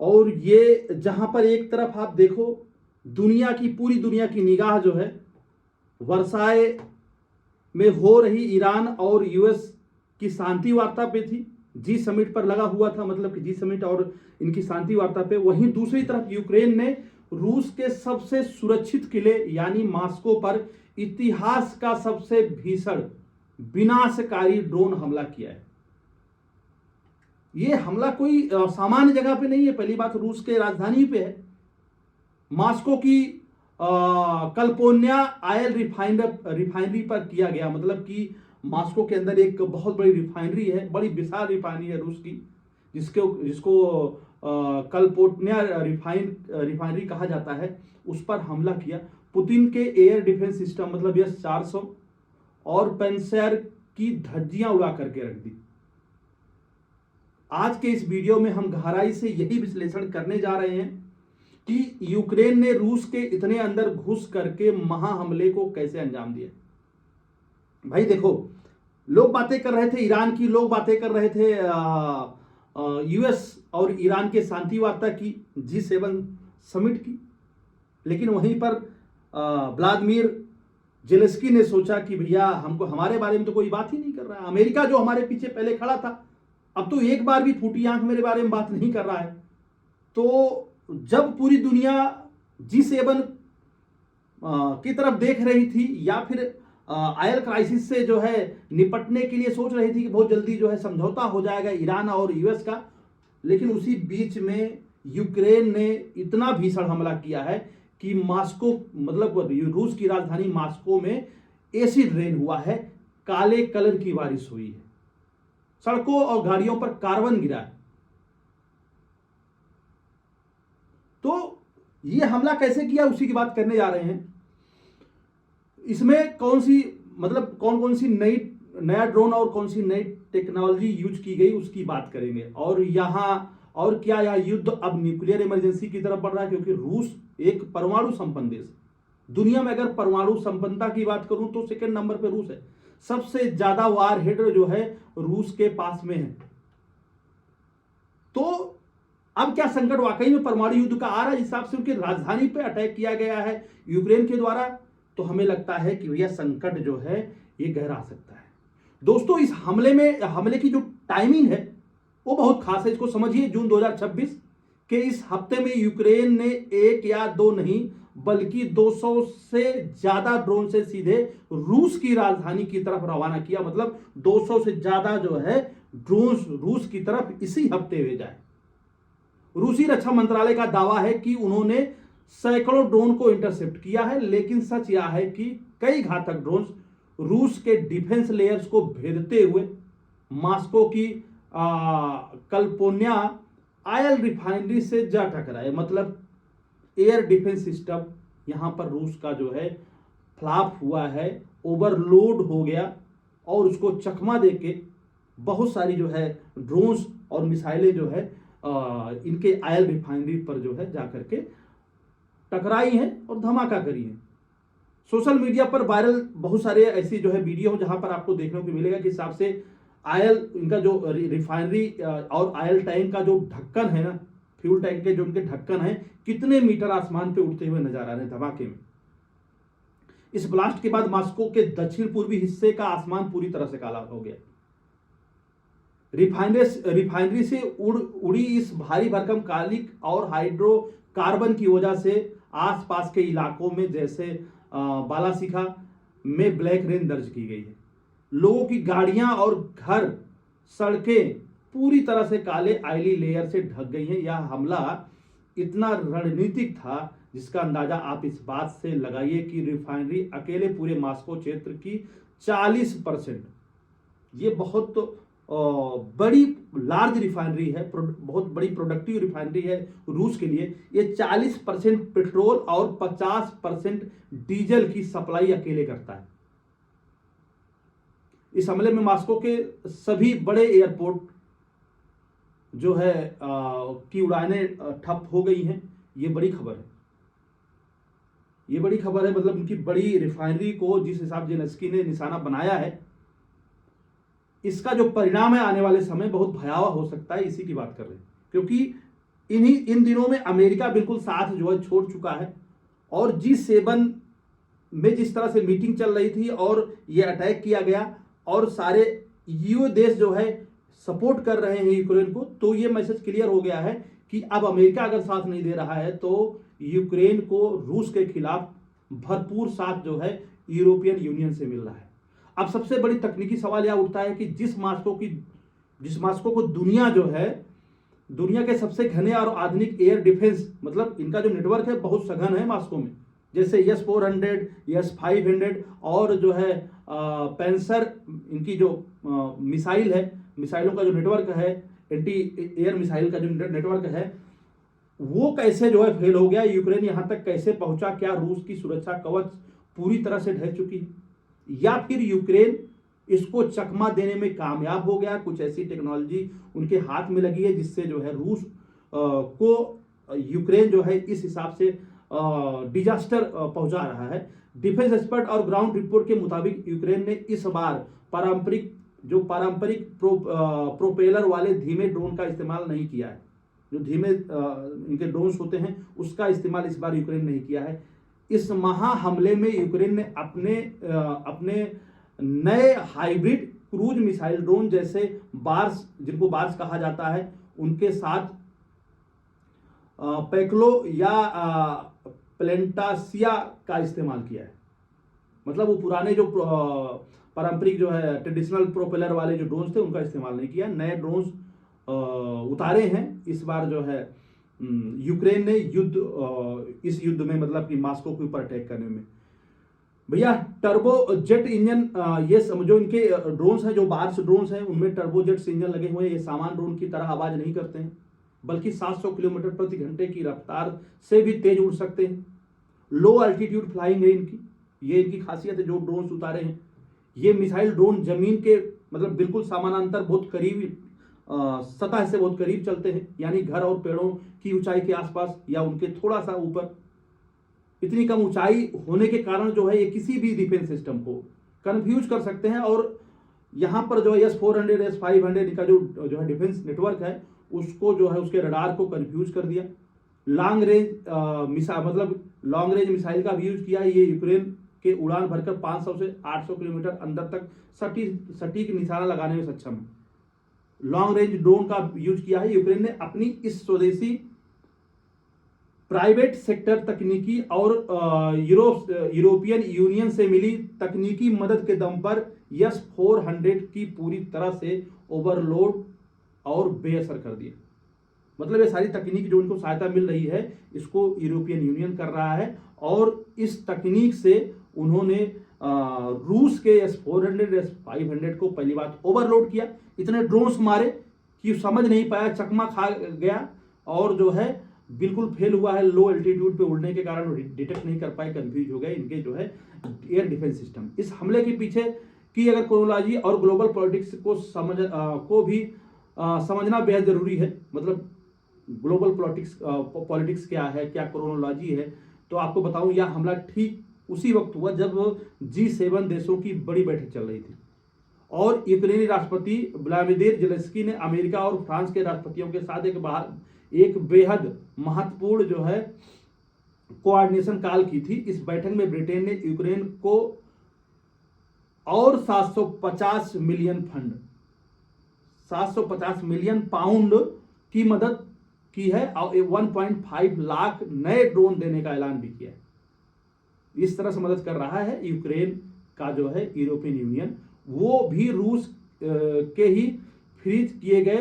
और ये जहां पर एक तरफ आप देखो दुनिया की पूरी दुनिया की निगाह जो है वर्साए में हो रही ईरान और यूएस की शांति वार्ता पे थी, जी समिट पर लगा हुआ था, मतलब कि जी समिट और इनकी शांति वार्ता पे। वहीं दूसरी तरफ यूक्रेन ने रूस के सबसे सुरक्षित किले यानी मॉस्को पर इतिहास का सबसे भीषण विनाशकारी ड्रोन हमला किया है। ये हमला कोई सामान्य जगह पे नहीं है। पहली बात रूस के राजधानी पे है, मॉस्को की कल्पोन्या आयल रिफाइनरी पर किया गया। मतलब कि मॉस्को के अंदर एक बहुत बड़ी रिफाइनरी है, बड़ी विशाल रिफाइनरी है रूस की, जिसको कल्पोन्या रिफाइनरी कहा जाता है। उस पर हमला किया। पुतिन के एयर डिफेंस सिस्टम मतलब यस 400 और पेंसर की धज्जियां उड़ा करके रख दी। आज के इस वीडियो में हम गहराई से यही विश्लेषण करने जा रहे हैं कि यूक्रेन ने रूस के इतने अंदर घुस करके महा हमले को कैसे अंजाम दिया। भाई देखो, लोग बातें कर रहे थे ईरान की, लोग बातें कर रहे थे यूएस और ईरान के शांति वार्ता की, G7 समिट की, लेकिन वहीं पर व्लादिमीर जेलेंस्की ने सोचा कि भैया हमको हमारे बारे में तो कोई बात ही नहीं कर रहा है। अमेरिका जो हमारे पीछे पहले खड़ा था, अब तो एक बार भी फूटी आंख मेरे बारे में बात नहीं कर रहा है। तो जब पूरी दुनिया G7 की तरफ देख रही थी या फिर ऑयल क्राइसिस से जो है निपटने के लिए सोच रही थी कि बहुत जल्दी जो है समझौता हो जाएगा ईरान और यूएस का, लेकिन उसी बीच में यूक्रेन ने इतना भीषण हमला किया है कि मॉस्को मतलब रूस की राजधानी मॉस्को में एसिड रेन हुआ है, काले कलर की बारिश हुई है, सड़कों और गाड़ियों पर कार्बन गिरा है। तो ये हमला कैसे किया उसी की बात करने जा रहे हैं। इसमें कौन कौन सी नया ड्रोन और कौन सी नई टेक्नोलॉजी यूज की गई उसकी बात करेंगे। और क्या यह युद्ध अब न्यूक्लियर इमरजेंसी की तरफ बढ़ रहा है, क्योंकि रूस एक परमाणु संपन्न देश है। दुनिया में अगर परमाणु संपन्नता की बात करूं तो सेकंड नंबर पे रूस है। सबसे ज्यादा वार हेड जो है रूस के पास में है। तो अब क्या संकट वाकई में परमाणु युद्ध का आ रहा है, हिसाब से उनकी राजधानी पे अटैक किया गया है यूक्रेन के द्वारा, तो हमें लगता है कि यह संकट जो है ये गहरा सकता है। दोस्तों, इस हमले की जो टाइमिंग है वो बहुत खास है। इसको समझिए, जून 2026 के इस हफ्ते में यूक्रेन ने एक या दो नहीं बल्कि 200 से ज्यादा ड्रोन से सीधे रूस की राजधानी की तरफ रवाना किया। मतलब 200 से ज्यादा जो है ड्रोन रूस की तरफ इसी हफ्ते भेजा है। रूसी रक्षा मंत्रालय का दावा है कि उन्होंने सैकड़ों ड्रोन को इंटरसेप्ट किया है, लेकिन सच यह है कि कई घातक ड्रोन रूस के डिफेंस लेयर्स को भेदते हुए मॉस्को की कल्पोन्या आयल रिफाइनरी से जा टकराए। मतलब एयर डिफेंस सिस्टम यहां पर रूस का जो है फ्लॉप हुआ है, ओवरलोड हो गया, और उसको चकमा देके बहुत सारी जो है ड्रोन्स और मिसाइलें जो है इनके आयल रिफाइनरी पर जो है जाकर के टकराई हैं और धमाका करी हैं। सोशल मीडिया पर वायरल बहुत सारे ऐसी जो है वीडियो हो जहां पर आपको देखने को मिलेगा कि हिसाब से आयल इनका जो रिफाइनरी और आयल टैंक का जो ढक्कन है ना, फ्यूल टैंक के जो उनके ढक्कन है, कितने मीटर आसमान पे उड़ते हुए नजर आ रहे हैं धमाके में। इस ब्लास्ट के बाद मॉस्को के दक्षिण पूर्वी हिस्से का आसमान पूरी तरह से काला हो गया। रिफाइनरी से उड़ी इस भारी भरकम कालिक और हाइड्रोकार्बन की वजह से आसपास के इलाकों में जैसे बालासिखा में ब्लैक रेन दर्ज की गई है। लोगों की गाड़ियां और घर सड़कें पूरी तरह से काले आयली लेयर से ढक गई हैं। यह हमला इतना रणनीतिक था जिसका अंदाजा आप इस बात से लगाइए कि रिफाइनरी अकेले पूरे मॉस्को क्षेत्र की 40%, ये बहुत बड़ी लार्ज रिफाइनरी है, बहुत बड़ी प्रोडक्टिव रिफाइनरी है रूस के लिए। ये 40% पेट्रोल और 50% डीजल की सप्लाई अकेले करता है। इस हमले में मॉस्को के सभी बड़े एयरपोर्ट जो है की उड़ानें ठप हो गई हैं। ये बड़ी खबर है, ये बड़ी खबर है। मतलब उनकी बड़ी रिफाइनरी को जिस हिसाब जेलेंस्की ने निशाना बनाया है, इसका जो परिणाम है आने वाले समय बहुत भयावह हो सकता है। इसी की बात कर रहे हैं, क्योंकि इन दिनों में अमेरिका बिल्कुल साथ जो है छोड़ चुका है, और G7 में जिस तरह से मीटिंग चल रही थी और ये अटैक किया गया और सारे यूए देश जो है सपोर्ट कर रहे हैं यूक्रेन को, तो ये मैसेज क्लियर हो गया है कि अब अमेरिका अगर साथ नहीं दे रहा है तो यूक्रेन को रूस के खिलाफ भरपूर साथ जो है यूरोपियन यूनियन से मिल रहा है। अब सबसे बड़ी तकनीकी सवाल यह उठता है कि जिस मास्को को दुनिया जो है, दुनिया के सबसे घने और आधुनिक एयर डिफेंस, मतलब इनका जो नेटवर्क है बहुत सघन है मास्को में, जैसे S-400, S-500 और जो है पेंसर, इनकी जो मिसाइल है, मिसाइलों का जो नेटवर्क है, एंटी एयर मिसाइल का जो नेटवर्क है, वो कैसे जो है फेल हो गया, यूक्रेन यहां तक कैसे पहुंचा, क्या रूस की सुरक्षा कवच पूरी तरह से ढह चुकी है, या फिर यूक्रेन इसको चकमा देने में कामयाब हो गया, कुछ ऐसी टेक्नोलॉजी उनके हाथ में लगी है जिससे जो है रूस को यूक्रेन जो है इस हिसाब से डिजास्टर पहुंचा रहा है। डिफेंस एक्सपर्ट और ग्राउंड रिपोर्ट के मुताबिक यूक्रेन ने इस बार पारंपरिक प्रोपेलर वाले धीमे ड्रोन का इस्तेमाल नहीं किया है। जो धीमे इनके ड्रोन्स होते हैं उसका इस्तेमाल इस बार यूक्रेन नहीं किया है। इस महा हमले में यूक्रेन ने अपने नए हाइब्रिड क्रूज मिसाइल ड्रोन जैसे बार्स, जिनको बार्स कहा जाता है, उनके साथ पैक्लो या प्लेंटासिया का इस्तेमाल किया है। मतलब वो पुराने जो पारंपरिक जो है ट्रेडिशनल प्रोपेलर वाले जो ड्रोन्स थे उनका इस्तेमाल नहीं किया, नए ड्रोन्स उतारे हैं इस बार जो है यूक्रेन ने इस युद्ध में, मतलब कि मास्को के ऊपर अटैक करने में। भैया टर्बो जेट इंजन, ये जो इनके ड्रोन्स हैं, जो बार्स ड्रोन्स हैं, उनमें टर्बो जेट इंजन लगे हुए हैं। ये सामान्य ड्रोन की तरह आवाज नहीं करते हैं, बल्कि 700 किलोमीटर प्रति घंटे की रफ्तार से भी तेज उड़ सकते हैं। लो अल्टीट्यूड फ्लाइंग है इनकी, ये इनकी खासियत है जो ड्रोन उतारे हैं। ये मिसाइल ड्रोन जमीन के मतलब बिल्कुल समानांतर बहुत करीब सतह से बहुत करीब चलते हैं, यानी घर और पेड़ों की ऊंचाई के आसपास या उनके थोड़ा सा ऊपर। इतनी कम ऊंचाई होने के कारण जो है ये किसी भी डिफेंस सिस्टम को कंफ्यूज कर सकते हैं। और यहाँ पर जो है S-400, S-500 का जो है डिफेंस नेटवर्क है उसको जो है उसके रडार को कंफ्यूज कर दिया। लॉन्ग रेंज मिसाइल का भी यूज किया है। ये यूक्रेन के उड़ान भरकर 500 से 800 किलोमीटर अंदर तक सटीक निशाना लगाने में सक्षम है। लॉन्ग रेंज ड्रोन का यूज किया है। यूक्रेन ने अपनी इस स्वदेशी प्राइवेट सेक्टर तकनीकी और यूरोपियन यूनियन से मिली तकनीकी मदद के दम पर S-400 की पूरी तरह से ओवरलोड और बेअसर कर दिया। मतलब ये सारी तकनीक जो उनको सहायता मिल रही है इसको यूरोपियन यूनियन कर रहा है, और इस तकनीक से उन्होंने रूस के S-400, S-500 को पहली बात ओवरलोड किया। इतने ड्रोन्स मारे कि समझ नहीं पाया, चकमा खा गया और जो है बिल्कुल फेल हुआ है। लो एल्टीट्यूड पे उड़ने के कारण डिटेक्ट नहीं कर पाए, कंफ्यूज हो गए इनके जो है एयर डिफेंस सिस्टम। इस हमले के पीछे की अगर क्रोनोलॉजी और ग्लोबल पॉलिटिक्स को भी समझना बेहद जरूरी है। मतलब ग्लोबल पॉलिटिक्स क्या है, क्या क्रोनोलॉजी है, तो आपको बताऊं यह हमला ठीक उसी वक्त हुआ जब G7 देशों की बड़ी बैठक चल रही थी और यूक्रेनी राष्ट्रपति व्लादिमीर ज़ेलेंस्की ने अमेरिका और फ्रांस के राष्ट्रपतियों के साथ एक बेहद महत्वपूर्ण जो है कोऑर्डिनेशन कॉल की थी। इस बैठक में ब्रिटेन ने यूक्रेन को और 750 मिलियन पाउंड की मदद की है और 1.5 लाख नए ड्रोन देने का ऐलान भी किया है। इस तरह से मदद कर रहा है यूक्रेन का जो है यूरोपियन यूनियन, वो भी रूस के ही फ्रीज किए गए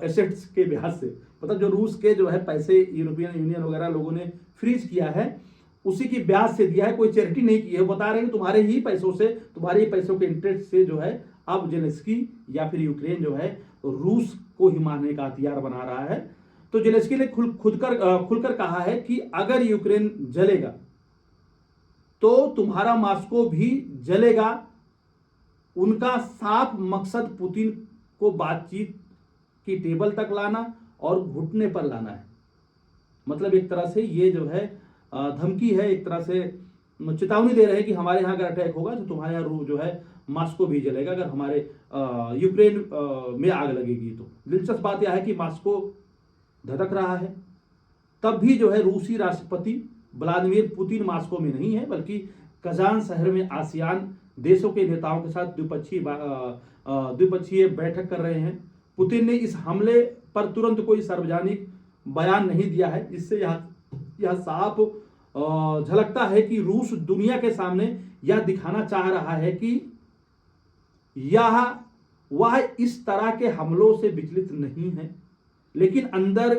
एसेट्स के ब्याज से। मतलब जो रूस के जो है पैसे यूरोपियन यूनियन वगैरह लोगों ने फ्रीज किया है उसी की ब्याज से दिया है, कोई चैरिटी नहीं की है। बता रहे हैं तुम्हारे ही पैसों से, तुम्हारे ही पैसों के इंटरेस्ट से जो है अब जेलेंस्की या फिर यूक्रेन जो है रूस को ही मारने का हथियार बना रहा है। तो जेलेंस्की ने खुलकर कहा है कि अगर यूक्रेन जलेगा तो तुम्हारा मास्को भी जलेगा। उनका साफ मकसद पुतिन को बातचीत की टेबल तक लाना और घुटने पर लाना है। मतलब एक तरह से ये जो है धमकी है, एक तरह से चेतावनी दे रहे हैं कि हमारे यहाँ अगर अटैक होगा तो तुम्हारे यहाँ जो है मास्को भी जलेगा, अगर हमारे यूक्रेन में आग लगेगी तो। दिलचस्प बात यह है कि मास्को धधक रहा है। तब भी जो है रूसी राष्ट्रपति व्लादिमीर पुतिन मॉस्को में नहीं है, बल्कि कजान शहर में आसियान देशों के नेताओं के साथ द्विपक्षीय बैठक कर रहे हैं। पुतिन ने इस हमले पर तुरंत कोई सार्वजनिक बयान नहीं दिया है। इससे यह साफ झलकता है कि रूस दुनिया के सामने यह दिखाना चाह रहा है कि वह इस तरह के हमलों से विचलित नहीं है, लेकिन अंदर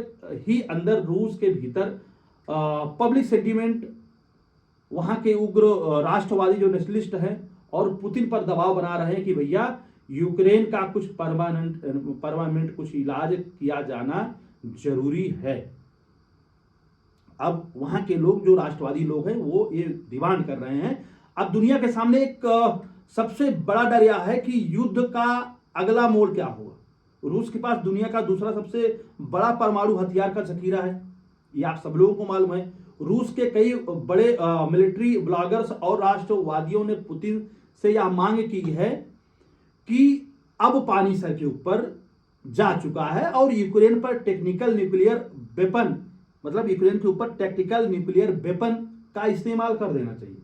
ही अंदर रूस के भीतर पब्लिक सेंटीमेंट, वहां के उग्र राष्ट्रवादी जो नेशनलिस्ट हैं और पुतिन पर दबाव बना रहे हैं कि भैया यूक्रेन का कुछ परमानेंट कुछ इलाज किया जाना जरूरी है। अब वहां के लोग जो राष्ट्रवादी लोग हैं वो ये डिमांड कर रहे हैं। अब दुनिया के सामने एक सबसे बड़ा डर यह है कि युद्ध का अगला मोड़ क्या होगा। रूस के पास दुनिया का दूसरा सबसे बड़ा परमाणु हथियार का जखीरा है, ये आप सब लोगों को मालूम है। रूस के कई बड़े मिलिट्री ब्लॉगर्स और राष्ट्रवादियों ने पुतिन से यह मांग की है कि अब पानी सर के ऊपर जा चुका है और यूक्रेन पर टेक्निकल न्यूक्लियर वेपन, मतलब यूक्रेन के ऊपर टैक्टिकल न्यूक्लियर वेपन का इस्तेमाल कर देना चाहिए।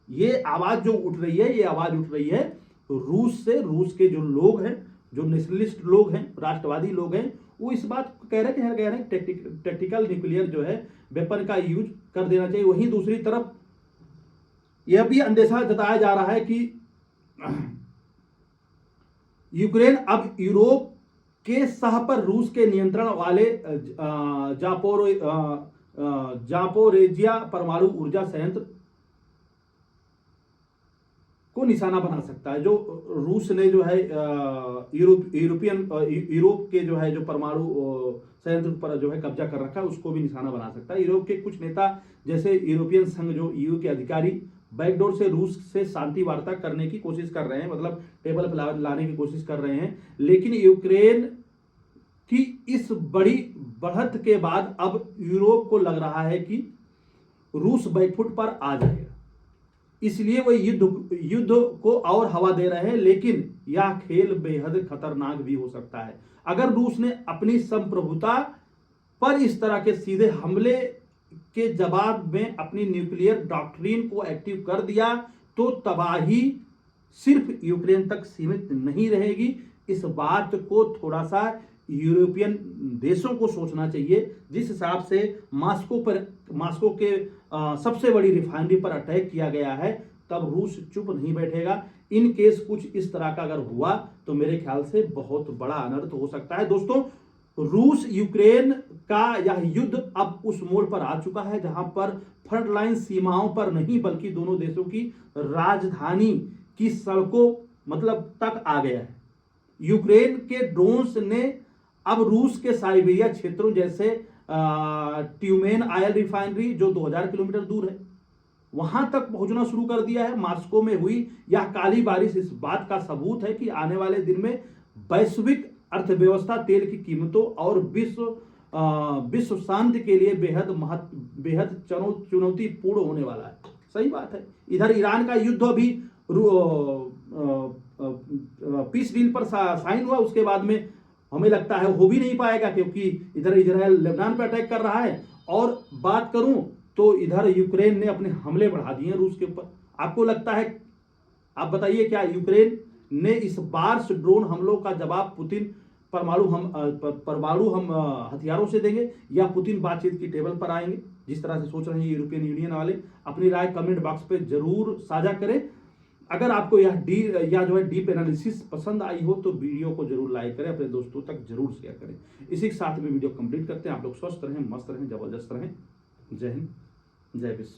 ये आवाज जो उठ रही है, ये आवाज उठ रही है रूस से। रूस के जो लोग हैं, जो नेशनलिस्ट लोग हैं, राष्ट्रवादी लोग हैं, वो इस बात को कह रहे हैं टैक्टिकल न्यूक्लियर जो है वेपन का यूज कर देना चाहिए। वहीं दूसरी तरफ यह भी अंदेशा जताया जा रहा है कि यूक्रेन अब यूरोप के सह पर रूस के नियंत्रण वाले जापोरेजिया परमाणु ऊर्जा संयंत्र को निशाना बना सकता है। जो रूस ने जो है यूरोप के जो है जो परमाणु संयंत्र पर जो है कब्जा कर रखा है, उसको भी निशाना बना सकता है। यूरोप के कुछ नेता जैसे यूरोपियन संघ, जो ईयू के अधिकारी बैकडोर से रूस से शांति वार्ता करने की कोशिश कर रहे हैं, मतलब टेबल पर लाने की कोशिश कर रहे हैं। लेकिन यूक्रेन की इस बड़ी बढ़त के बाद अब यूरोप को लग रहा है कि रूस बैकफुट पर आ जाएगा, इसलिए वो युद्ध को और हवा दे रहे हैं। लेकिन यह खेल बेहद खतरनाक भी हो सकता है। अगर रूस ने अपनी संप्रभुता पर इस तरह के सीधे हमले के जवाब में अपनी न्यूक्लियर डॉक्ट्रिन को एक्टिव कर दिया तो तबाही सिर्फ यूक्रेन तक सीमित नहीं रहेगी। इस बात को थोड़ा सा यूरोपियन देशों को सोचना चाहिए। जिस हिसाब से मास्को के सबसे बड़ी रिफाइनरी पर अटैक किया गया है, तब रूस चुप नहीं बैठेगा। इन केस कुछ इस तरह का अगर हुआ तो मेरे ख्याल से बहुत बड़ा अनर्थ हो सकता है। दोस्तों, रूस यूक्रेन का यह युद्ध अब उस मोड़ पर आ चुका है जहां पर फ्रंटलाइन सीमाओं पर नहीं, बल्कि दोनों देशों की राजधानी की सड़कों मतलब तक आ गया है। यूक्रेन के ड्रोन्स ने अब रूस के साइबेरिया क्षेत्रों जैसे ट्यूमेन ऑयल रिफाइनरी, जो 2000 किलोमीटर दूर है, वहां तक पहुंचना शुरू कर दिया है। मॉस्को में हुई यह काली बारिश इस बात का सबूत है कि आने वाले दिन में वैश्विक अर्थव्यवस्था, तेल की कीमतों और विश्व शांति के लिए बेहद चुनौतीपूर्ण होने वाला है। सही बात है। इधर ईरान का युद्ध अभी पीस डील पर साइन हुआ, उसके बाद में हमें लगता है हो भी नहीं पाएगा, क्योंकि इधर इजराइल लेबनान पर अटैक कर रहा है। और बात करूं तो इधर यूक्रेन ने अपने हमले बढ़ा दिए रूस के ऊपर। आपको लगता है, आप बताइए, क्या यूक्रेन ने इस बार से ड्रोन हमलों का जवाब पुतिन परमाणु हम हथियारों से देंगे, या पुतिन बातचीत की टेबल पर आएंगे, जिस तरह से सोच रहे हैं यूरोपियन यूनियन वाले? अपनी राय कमेंट बॉक्स पे जरूर साझा करें। अगर आपको यह डीप एनालिसिस पसंद आई हो तो वीडियो को जरूर लाइक करें, अपने दोस्तों तक जरूर शेयर करें। इसी के साथ में वीडियो कंप्लीट करते हैं। आप लोग स्वस्थ रहें, मस्त रहें, जबरदस्त रहें। जय हिंद, जय विश्व।